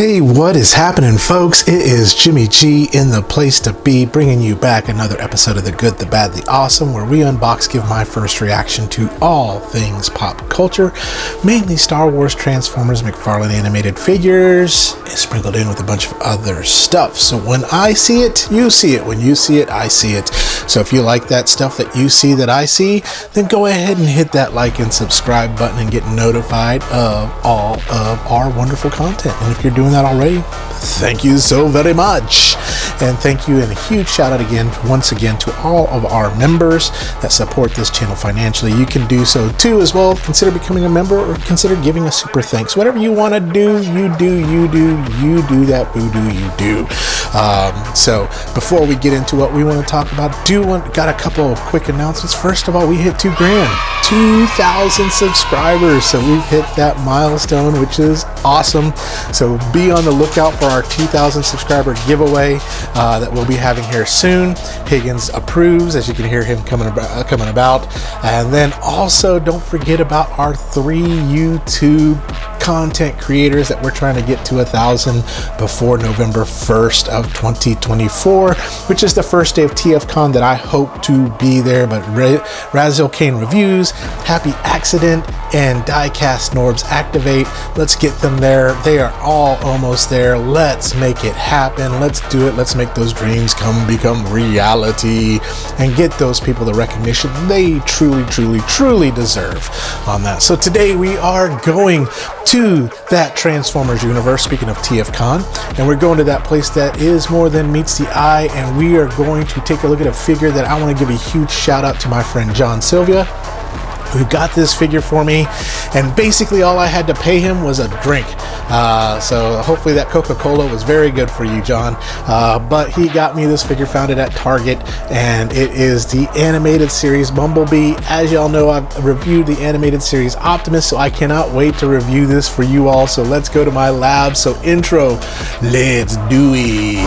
Hey, what is happening, folks? It is Jimmy G in the place to be, bringing you back another episode of The Good, the Bad, the Awesome, where we unbox, give my first reaction to all things pop culture, mainly Star Wars, Transformers, McFarlane animated figures, sprinkled in with a bunch of other stuff. So when I see it, you see it. When you see it, I see it. So if you like that stuff that you see that I see, then go ahead and hit that like and subscribe button and get notified of all of our wonderful content. And if you're doing that already, thank you so very much. And thank you, and a huge shout out again, once again, to all of our members that support this channel financially. You can do so too as well. Consider becoming a member or consider giving a super thanks. Whatever you want to do, you do that, you do. So before we get into what we want to talk about, got a couple of quick announcements. First of all, we hit 2,000 subscribers. So we've hit that milestone, which is awesome. So be on the lookout for our 2,000 subscriber giveaway that we'll be having here soon. Higgins approves, as you can hear him coming about. And then also don't forget about our 3 YouTube content creators that we're trying to get to 1,000 before November 1st of 2024, which is the first day of TFCon that I hope to be there. But Razil Kane Reviews, Happy Accident, and Diecast Norbs Activate, let's get them there. They are all almost there. Let's make it happen. Let's do it. Let's make those dreams become reality and get those people the recognition they truly deserve on that. So today we are going to that Transformers universe, speaking of TFCon, and we're going to that place that is more than meets the eye, and we are going to take a look at a figure that I want to give a huge shout out to my friend John Sylvia, who got this figure for me, and basically all I had to pay him was a drink. So hopefully that Coca-Cola was very good for you, John. But he got me this figure, found it at Target, and it is the animated series Bumblebee. As y'all know, I've reviewed the animated series Optimus, so I cannot wait to review this for you all. So let's go to my lab. So intro, let's do it.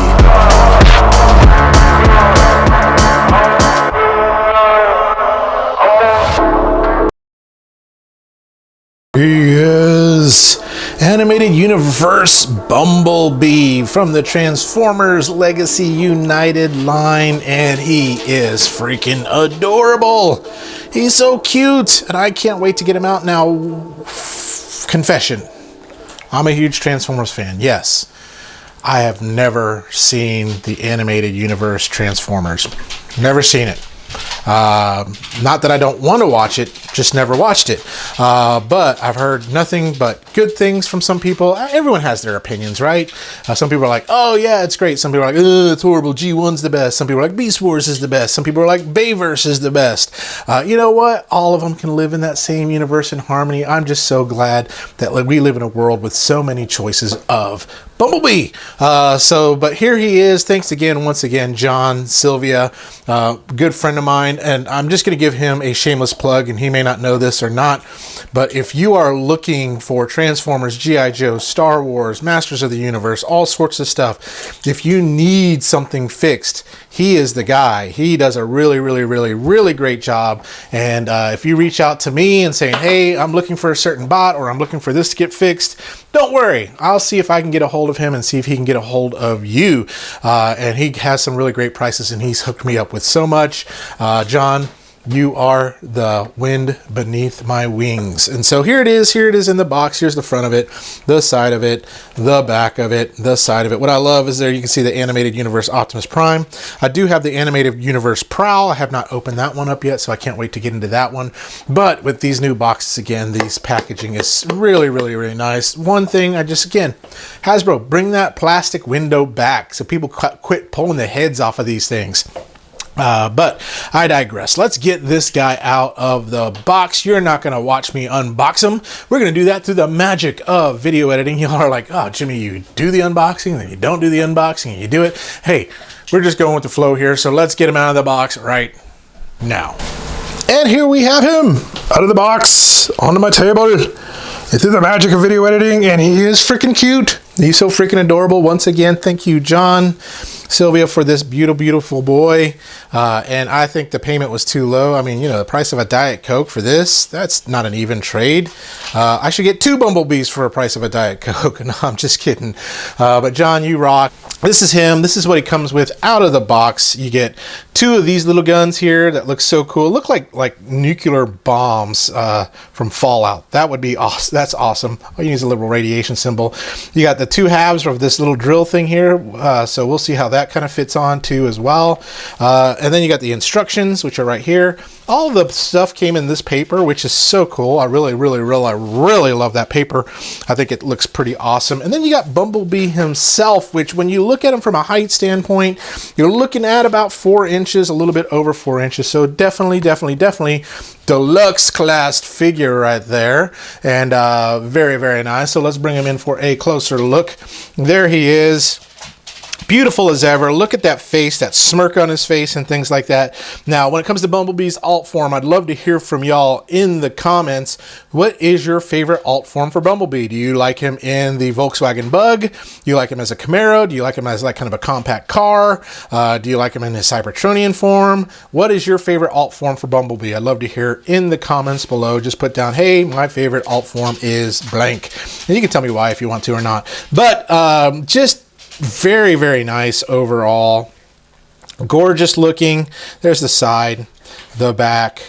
He is Animated Universe Bumblebee from the Transformers Legacy United line, and he is freaking adorable. He's so cute, and I can't wait to get him out now. Confession, I'm a huge Transformers fan. Yes, I have never seen the Animated Universe Transformers. Never seen it. Not that I don't want to watch it, just never watched it. But I've heard nothing but good things from some people. Everyone has their opinions, right? Some people are like, oh yeah, it's great. Some people are like, ugh, it's horrible. G1's the best. Some people are like, Beast Wars is the best. Some people are like, Bayverse is the best. You know what? All of them can live in that same universe in harmony. I'm just so glad that we live in a world with so many choices of Bumblebee. But here he is. Thanks again, once again, John Sylvia, good friend of mine, and I'm just going to give him a shameless plug, and he may not know this or not, but if you are looking for Transformers, G.I. Joe, Star Wars, Masters of the Universe, all sorts of stuff, if you need something fixed, he is the guy. He does a really great job. And if you reach out to me and saying, hey, I'm looking for a certain bot, or I'm looking for this to get fixed, don't worry. I'll see if I can get a hold of him and see if he can get a hold of you. And he has some really great prices, and he's hooked me up with so much. John, you are the wind beneath my wings. And so here it is in the box. Here's the front of it, the side of it, the back of it, the side of it. What I love is there you can see the Animated Universe Optimus Prime. I do have the Animated Universe Prowl. I have not opened that one up yet, so I can't wait to get into that one. But with these new boxes, again, these packaging is really nice. One thing, again, Hasbro, bring that plastic window back so people quit pulling the heads off of these things. But I digress. Let's get this guy out of the box. You're not going to watch me unbox him. We're going to do that through the magic of video editing. Y'all are like, oh, Jimmy, you do the unboxing, then you don't do the unboxing, and you do it. Hey, we're just going with the flow here, so let's get him out of the box right now. And here we have him out of the box onto my table. It's through the magic of video editing, and he is freaking cute. He's so freaking adorable. Once again, thank you, John, Sylvia, for this beautiful boy. And I think the payment was too low. I mean, you know, the price of a Diet Coke for this, that's not an even trade. I should get 2 Bumblebees for a price of a Diet Coke. No, I'm just kidding. But John, you rock. This is him. This is what he comes with out of the box. You get 2 of these little guns here that look so cool. Look like nuclear bombs from Fallout. That would be awesome. That's awesome. I'll use a little radiation symbol. You got the 2 halves of this little drill thing here. So we'll see how that kind of fits on too as well. And then you got the instructions, which are right here. All of the stuff came in this paper, which is so cool. I really love that paper. I think it looks pretty awesome. And then you got Bumblebee himself, which when you look at him from a height standpoint, you're looking at about 4 inches, a little bit over 4 inches. So definitely deluxe class figure right there. And very nice. So let's bring him in for a closer look. There he is. Beautiful as ever. Look at that face, that smirk on his face and things like that. Now, when it comes to Bumblebee's alt form, I'd love to hear from y'all in the comments. What is your favorite alt form for Bumblebee? Do you like him in the Volkswagen Bug? Do you like him as a Camaro? Do you like him as like kind of a compact car? Do you like him in his Cybertronian form? What is your favorite alt form for Bumblebee? I'd love to hear in the comments below. Just put down, hey, my favorite alt form is blank. And you can tell me why if you want to or not. But just very nice overall. Gorgeous looking. There's the side, the back,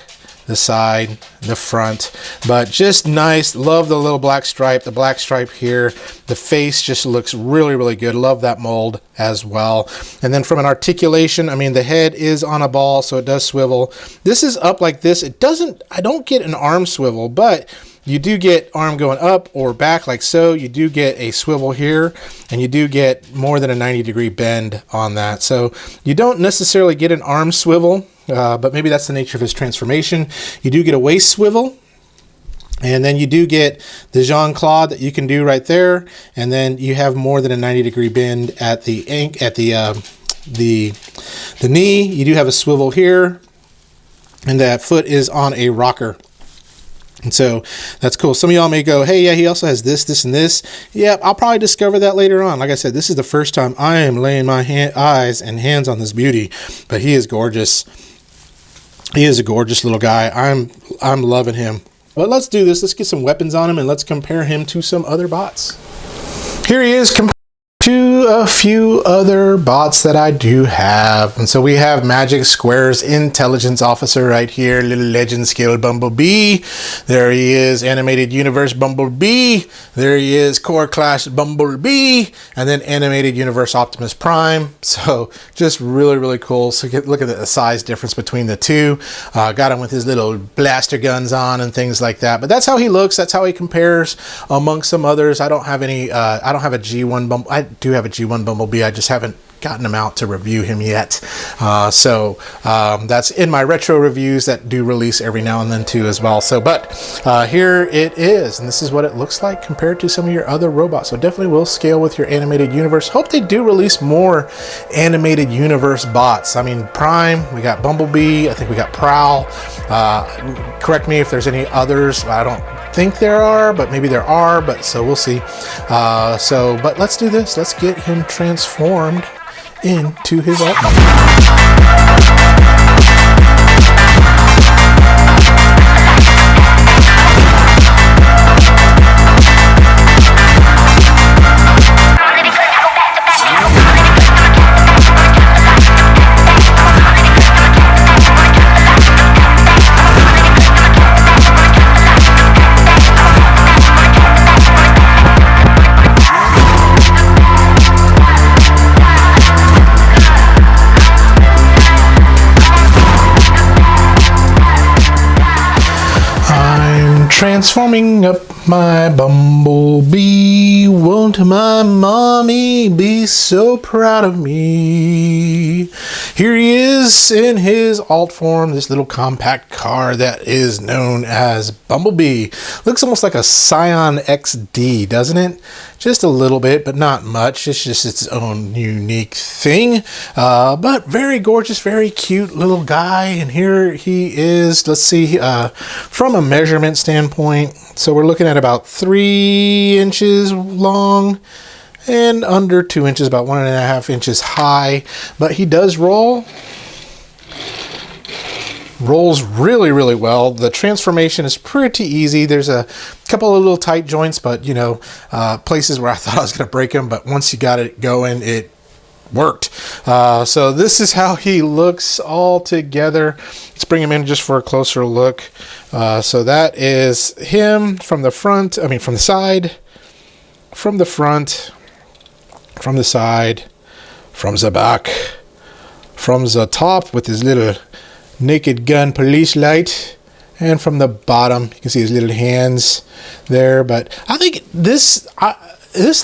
the side, the front, but just nice. Love the little black stripe, the black stripe here. The face just looks really good. Love that mold as well. And then from an articulation, I mean, the head is on a ball, so it does swivel. This is up like this. It doesn't, I don't get an arm swivel, but you do get arm going up or back like so. You do get a swivel here, and you do get more than a 90-degree bend on that. So you don't necessarily get an arm swivel, but maybe that's the nature of his transformation. You do get a waist swivel, and then you do get the Jean-Claude that you can do right there, and then you have more than a 90-degree bend at the knee. You do have a swivel here, and that foot is on a rocker. And so that's cool. Some of y'all may go, hey, yeah, he also has this, and this. Yeah, I'll probably discover that later on. Like I said, this is the first time I am laying my eyes and hands on this beauty, but he is gorgeous. He is a gorgeous little guy. I'm loving him. But let's do this. Let's get some weapons on him, and let's compare him to some other bots. Here he is compared to a few other bots that I do have. And so we have Magic Square's Intelligence Officer right here, little legend skill Bumblebee. There he is, Animated Universe Bumblebee. There he is, Core Clash Bumblebee, and then Animated Universe Optimus Prime. So just really cool. So look at the size difference between the two. Got him with his little blaster guns on and things like that. But that's how he looks. That's how he compares amongst some others. I don't have any, I don't have a G1 Bumblebee. I do have a G1 Bumblebee. I just haven't gotten him out to review him yet. So that's in my retro reviews that do release every now and then too as well. So, but here it is, and this is what it looks like compared to some of your other robots. So definitely will scale with your animated universe. Hope they do release more animated universe bots. I mean, Prime, we got Bumblebee, I think we got Prowl. Correct me if there's any others. I don't think there are, but maybe there are, but so we'll see. But let's do this. Let's get him transformed into his alt mode. Transforming up my Bumblebee, won't my mommy be so proud of me? Here he is in his alt form, this little compact car that is known as Bumblebee. Looks almost like a Scion XD, doesn't it? Just a little bit, but not much. It's just its own unique thing. But very gorgeous, very cute little guy. And here he is. Let's see, from a measurement standpoint. So we're looking at about 3 inches long and under 2 inches, about 1.5 inches high. But he does rolls really, really well. The transformation is pretty easy. There's a couple of little tight joints, but you know, places where I thought I was going to break them, but once you got it going, it worked. So this is how he looks all together. Let's bring him in just for a closer look. So that is him from the front, from the side, from the front, from the side, from the back, from the top with his little Naked Gun police light, and from the bottom you can see his little hands there. But I think this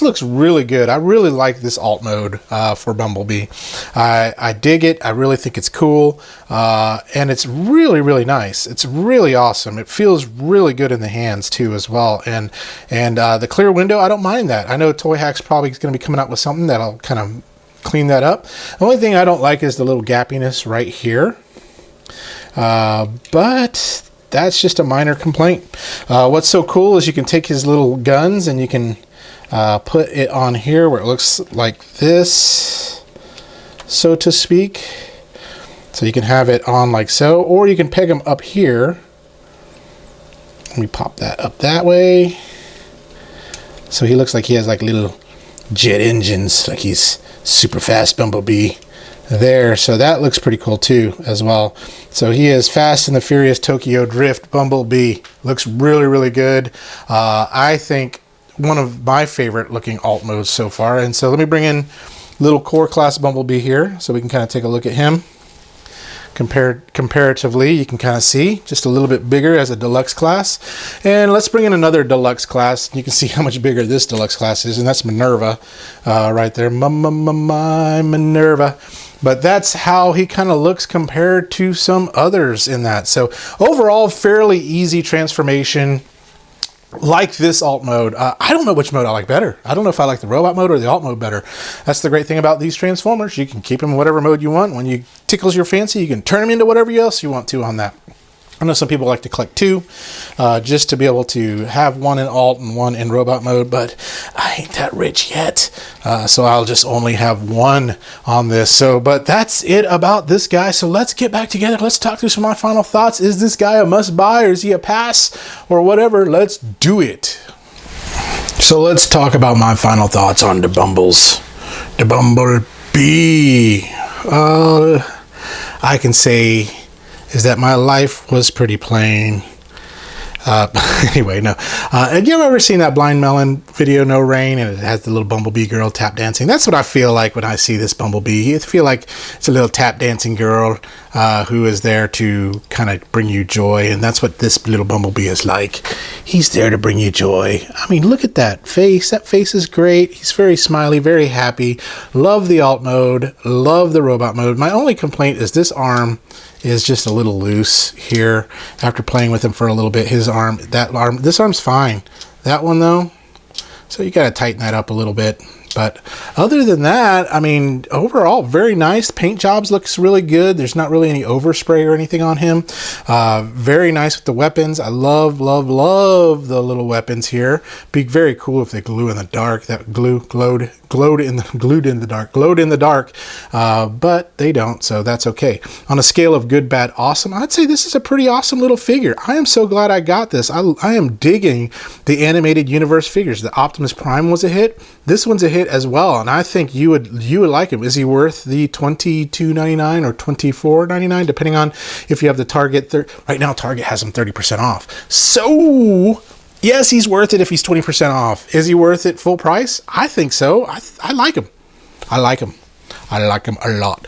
looks really good. I really like this alt mode for Bumblebee. I dig it. I really think it's cool, and it's really, really nice. It's really awesome. It feels really good in the hands too as well. And the clear window, I don't mind that. I know Toy Hack's probably going to be coming out with something that'll kind of clean that up. The only thing I don't like is the little gappiness right here. But that's just a minor complaint. What's so cool is you can take his little guns and you can put it on here where it looks like this, so to speak. So you can have it on like so, or you can peg them up here. Let me pop that up that way. So he looks like he has like little jet engines, like he's super fast Bumblebee there. So that looks pretty cool too as well. So he is Fast and the Furious Tokyo Drift Bumblebee. Looks really, really good. I think one of my favorite looking alt modes so far. And so let me bring in little core class Bumblebee here so we can kind of take a look at him. Comparatively, you can kind of see just a little bit bigger as a deluxe class. And let's bring in another deluxe class. You can see how much bigger this deluxe class is, and that's Minerva right there. My Minerva. But that's how he kind of looks compared to some others in that. So overall, fairly easy transformation. Like this alt mode. I don't know which mode I like better. I don't know if I like the robot mode or the alt mode better. That's the great thing about these Transformers. You can keep them in whatever mode you want. When you tickles your fancy, you can turn them into whatever else you want to on that. I know some people like to collect two just to be able to have one in alt and one in robot mode, but I ain't that rich yet. So I'll just only have one on this. But that's it about this guy. So let's get back together. Let's talk through some of my final thoughts. Is this guy a must buy or is he a pass or whatever? Let's do it. So let's talk about my final thoughts on the Bumbles. The Bumblebee. I can say is that my life was pretty plain. Anyway, no. Have you ever seen that Blind Melon video, No Rain, and it has the little Bumblebee girl tap dancing? That's what I feel like when I see this Bumblebee. I feel like it's a little tap dancing girl who is there to kind of bring you joy, and that's what this little Bumblebee is like. He's there to bring you joy. I mean, look at that face. That face is great. He's very smiley, very happy. Love the alt mode. Love the robot mode. My only complaint is this arm is just a little loose here. After playing with him for a little bit, this arm's fine. That one though, so you got to tighten that up a little bit. But other than that, I mean, overall, very nice. Paint jobs looks really good. There's not really any overspray or anything on him. Very nice with the weapons. I love, love, love the little weapons here. Be very cool if they glue in the dark. That glowed in the dark, but they don't, so that's okay. On a scale of good, bad, awesome, I'd say this is a pretty awesome little figure. I am so glad I got this. I am digging the animated universe figures. The Optimus Prime was a hit. This one's a hit as well, and I think you would like him. Is he worth the $22.99 or $24.99, depending on if you have the Target? Right now, Target has him 30% off. So yes, he's worth it if he's 20% off. Is he worth it full price? I think so. I like him. I like him. I like him a lot.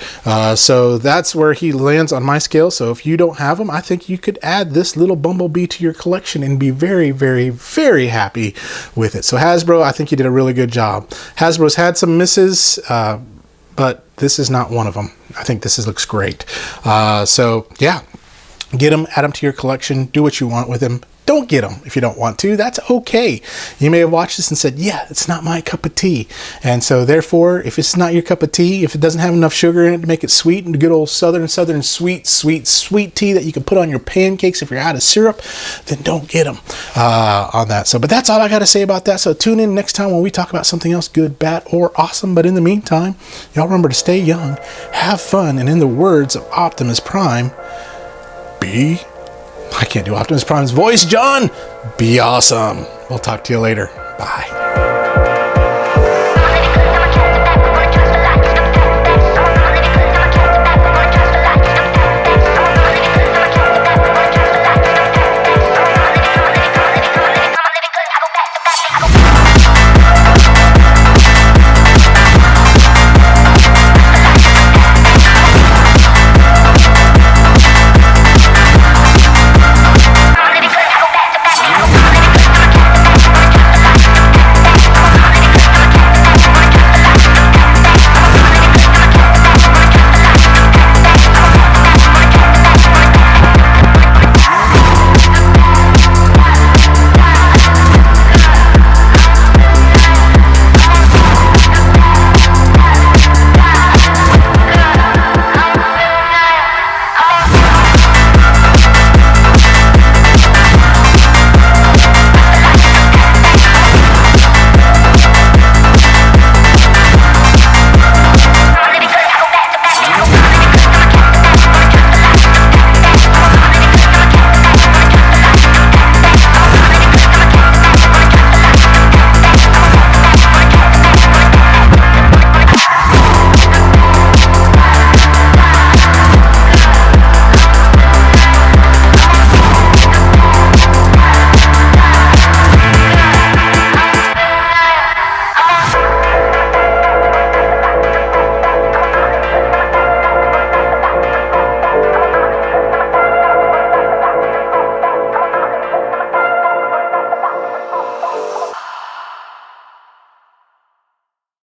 So that's where he lands on my scale. So if you don't have him, I think you could add this little Bumblebee to your collection and be very, very, very happy with it. So Hasbro, I think you did a really good job. Hasbro's had some misses, but this is not one of them. I think this looks great. So yeah, get him, add him to your collection, do what you want with him. don't get them if you don't want to. That's okay. You may have watched this and said, yeah, it's not my cup of tea. And so therefore, if it's not your cup of tea, if it doesn't have enough sugar in it to make it sweet, and good old southern sweet tea that you can put on your pancakes if you're out of syrup, then don't get them on that. So, but that's all I got to say about that. So tune in next time when we talk about something else good, bad, or awesome. But in the meantime, y'all remember to stay young, have fun, and in the words of Optimus Prime, I can't do Optimus Prime's voice, John. Be awesome. We'll talk to you later. Bye.